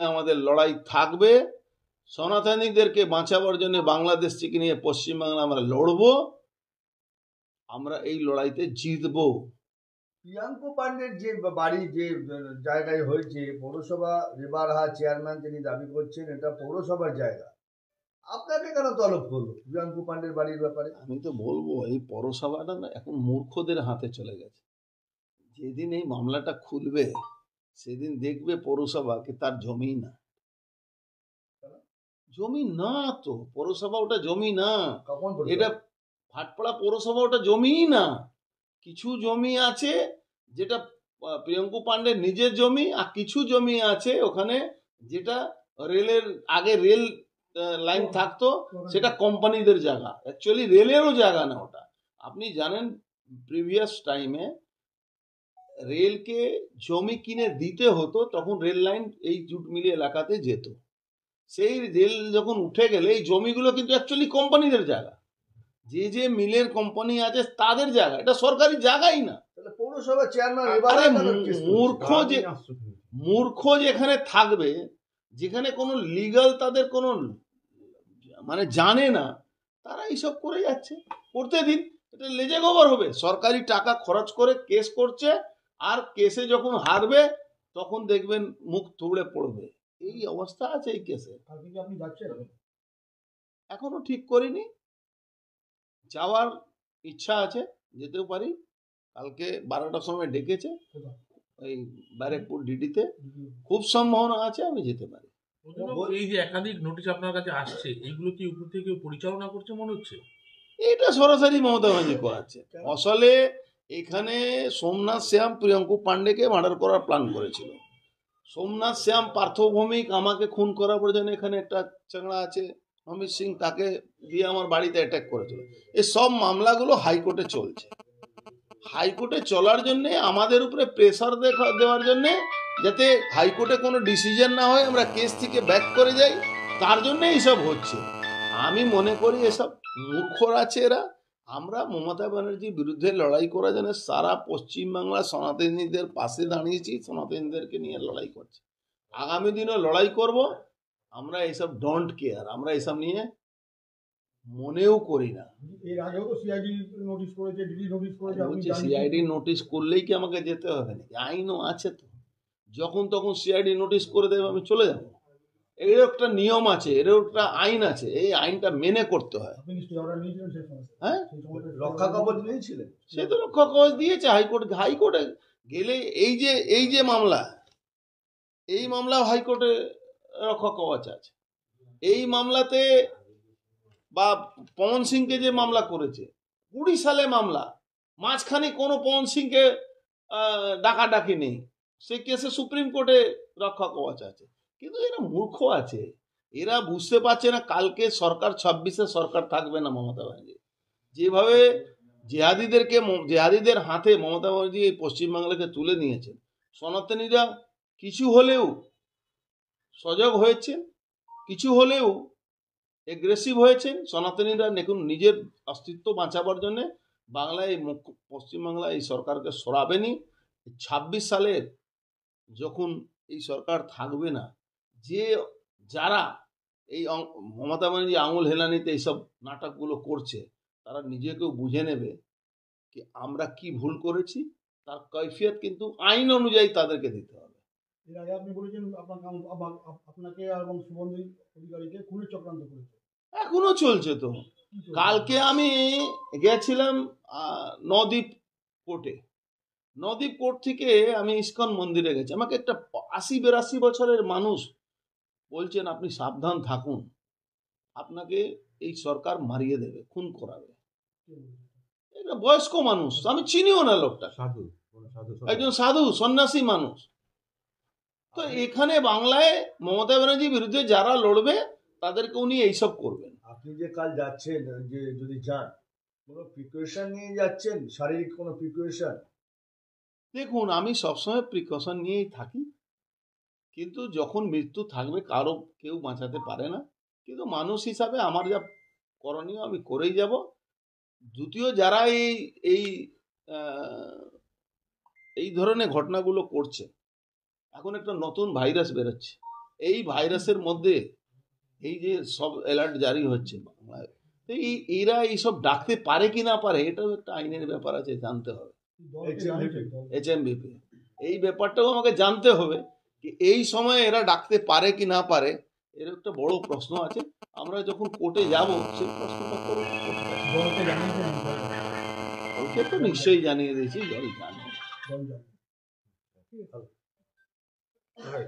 আমাদের লড়াই থাকবে। সনাতনীদেরকে বাঁচাবার জন্য বাংলাদেশ থেকে নিয়ে পশ্চিমবাংলা আমরা লড়বো, আমরা এই লড়াইতে জিতবো। প্রিয়াঙ্কু পান্ডের যে বাড়ি যে জায়গায় হয়েছে, পৌরসভা রেবারহাট চেয়ারম্যান তিনি দাবি করছেন এটা পৌরসভার জায়গা, আপনাকে কেন তলব করলো প্রিয়াঙ্কু পান্ডের বাড়ির ব্যাপারে? আমি তো বলবো এই পৌরসভাটা না এখন মূর্খদের হাতে চলে গেছে। যেদিন এই মামলাটা খুলবে সেদিন দেখবে পৌরসভা কি তার জমি না, জমি না তো পৌরসভা, ওটা জমি না। এটা ভাটপাড়া পৌরসভা, ওটা জমিই না। কিছু জমি আছে যেটা প্রিয়াঙ্কু পান্ডের নিজের জমি, আর কিছু জমি আছে ওখানে যেটা রেলের আগে রেল লাইন থাকতো, সেটা কোম্পানিদের জায়গা। অ্যাকচুয়ালি রেলেরও জায়গা না ওটা। আপনি জানেন প্রিভিয়াস টাইমে রেলকে জমি কিনে দিতে হতো, তখন রেল লাইন এই জুট মিলি এলাকাতে যেত। সেই রেল যখন উঠে গেলে এই জমিগুলো কিন্তু অ্যাকচুয়ালি কোম্পানিদের জায়গা, যে যে মিলের কোম্পানি আছে তাদের জায়গা, এটা সরকারি জায়গাই না। পৌরসভা চেয়ারম্যান মূর্খ যেখানে থাকবে, যেখানে কোনো লিগাল তাদের কোনো মানে জানে না, তারা এইসব করে যাচ্ছে। করতে দিন, এটা লেজে গোবর হবে। সরকারি টাকা খরচ করে কেস করছে, আর কেসে যখন হারবে তখন দেখবেন মুখ থুবড়ে পড়বে। এই অবস্থা আছে এই কেসে। আপনি যাচ্ছেন? এখনো ঠিক করিনি, যাওয়ার ইচ্ছা আছে, যেতেও পারি। কালকে 12টার সময় ডেকেছে ওই ব্যারেকপুর ডিডিতে, খুব সম্ভাবনা আছে আমি যেতে পারি। এই যে একাধিক নোটিশ আপনার কাছে আসছে, এইগুলো কি উপর থেকে পরিচালনা করছে মনে হচ্ছে? এটা সরাসরি মমতা ব্যানার্জি করাচ্ছে। আসলে এখানে সোমনাথ শ্যাম প্রিয়াঙ্কু পান্ডেকে মার্ডার করার প্ল্যান করেছিল। সোমনাথ শ্যাম পার্থভৌমিক আমাকে খুন করার পর যেন এখানে একটা চাংড়া আছে অমিত সিং, তাকে দিয়ে আমার বাড়িতে অ্যাটাক করেছিল। এই সব মামলাগুলো হাইকোর্টে চলছে। হাইকোর্টে চলার জন্য আমাদের উপরে প্রেসার দেওয়ার জন্য, যাতে হাইকোর্টে কোনো ডিসিশন না হয়, আমরা কেস থেকে ব্যাক করে যাই, তার জন্য এইসব হচ্ছে। আমি মনে করি এসব মূর্খরা আছে এরা। আমরা মমতা ব্যানার্জির বিরুদ্ধে লড়াই করার জন্য সারা পশ্চিমবাংলা সনাতনীদের পাশে দাঁড়িয়েছি, সনাতনীদেরকে নিয়ে লড়াই করছি, আগামী দিনও লড়াই করব। আমরা এইসব ডোন্ট কেয়ার, আমরা এইসব নিয়ে মনেও করি না। এর আগেও তো সিআইডি নোটিশ করেছে, ডিডি নোটিশ করেছে। সিআইডি নোটিশ করলেই কি আমাকে যেতে হবে নাকি? আইনও আছে তো, যখন তখন সিআইডি নোটিশ করে দেবে আমি চলে যাব। এর একটা নিয়ম আছে, এর একটা আইন আছে, এই আইনটা মেনে করতে হয়। হ্যাঁ, রক্ষা কবচ নিয়েছিলেন? সে তো রক্ষা কবচ দিয়েছে হাইকোর্টে গেলে। এই যে মামলা, এই মামলা হাইকোর্টে রক্ষা কবচ আছে। এই মামলাতে বা পবন সিংকে যে মামলা করেছে 20 সালে মামলা, মাঝখানে কোনো পবন সিংকে ডাকাডাকি নেই, সে কেসে সুপ্রিম কোর্টে রক্ষা কবচ আছে। কিন্তু এরা মূর্খ আছে, এরা বুঝতে পারছে না কালকে সরকার 26-এ সরকার থাকবে না মমতা ব্যানার্জি। যেভাবে জেহাদিদের হাতে মমতা ব্যানার্জি এই পশ্চিমবাংলাকে তুলে নিয়েছেন, সনাতনীরা কিছু হলেও সজাগ হয়েছে, কিছু হলেও এগ্রেসিভ হয়েছেন। সনাতনীরা দেখুন নিজের অস্তিত্ব বাঁচাবার জন্য বাংলায় পশ্চিমবাংলায় এই সরকারকে সরাবেনি। 26 সালের যখন এই সরকার থাকবে না, যে যারা এই মমতা ব্যানার্জি আঙুল হেলানিতে এইসব নাটকগুলো করছে, তারা নিজেকেও বুঝে নেবে কি আমরা কি ভুল করেছি, তার কৈফিয়ত কিন্তু আইন অনুযায়ী তাদেরকে দিতে হবে। এর আগে আপনি বলেছেন আপনাকে এবং শুভেন্দু অধিকারীকে খুনের চক্রান্ত করেছে, এখনো চলছে তো। কালকে আমি গেছিলাম নদীপ কোর্টে, নদীপ কোর্ট থেকে আমি ইস্কন মন্দিরে গেছি। আমাকে একটা 80-82 বছরের মানুষ বলছেন আপনি সাবধান থাকুন, আপনাকে এই সরকার মারিয়ে দেবে, খুন করাবে। একটা বয়স্ক মানুষ, আমি চিনিও না লোকটা, একজন সাধু সন্ন্যাসী মানুষ। তো এখানে বাংলায় মমতা ব্যানার্জির বিরুদ্ধে যারা লড়বে তাদেরকে উনি এইসব করবেন। আপনি যে কাল যাচ্ছেন, যে যদি যান, কোনো প্রিকশন নিয়ে যাচ্ছেন, শারীরিক কোনো প্রিকশন? দেখুন, আমি সবসময় প্রিকশন নিয়েই থাকি, কিন্তু যখন মৃত্যু থাকবে কারো কেউ বাঁচাতে পারে না। কিন্তু মানুষ হিসাবে আমার যা করণীয় আমি করেই যাব। দ্বিতীয়, যারা এই ধরনের ঘটনাগুলো করছে, এখন একটা নতুন ভাইরাস বেরোচ্ছে, এই ভাইরাসের মধ্যে এই যে সব অ্যালার্ট জারি হচ্ছে বাংলায়, তো এরা এইসব ডাকতে পারে কি না পারে, এটাও একটা আইনের ব্যাপার আছে, জানতে হবে। HMVP এই ব্যাপারটাও আমাকে জানতে হবে কি এই সময় এরা ডাকতে পারে কি না পারে, এর একটা বড় প্রশ্ন আছে। আমরা যখন কোর্টে যাব সেই প্রশ্নটা করবো। ওকে তো নিশ্চয়ই জানিয়ে দিয়েছি, জল জানে। হ্যাঁ,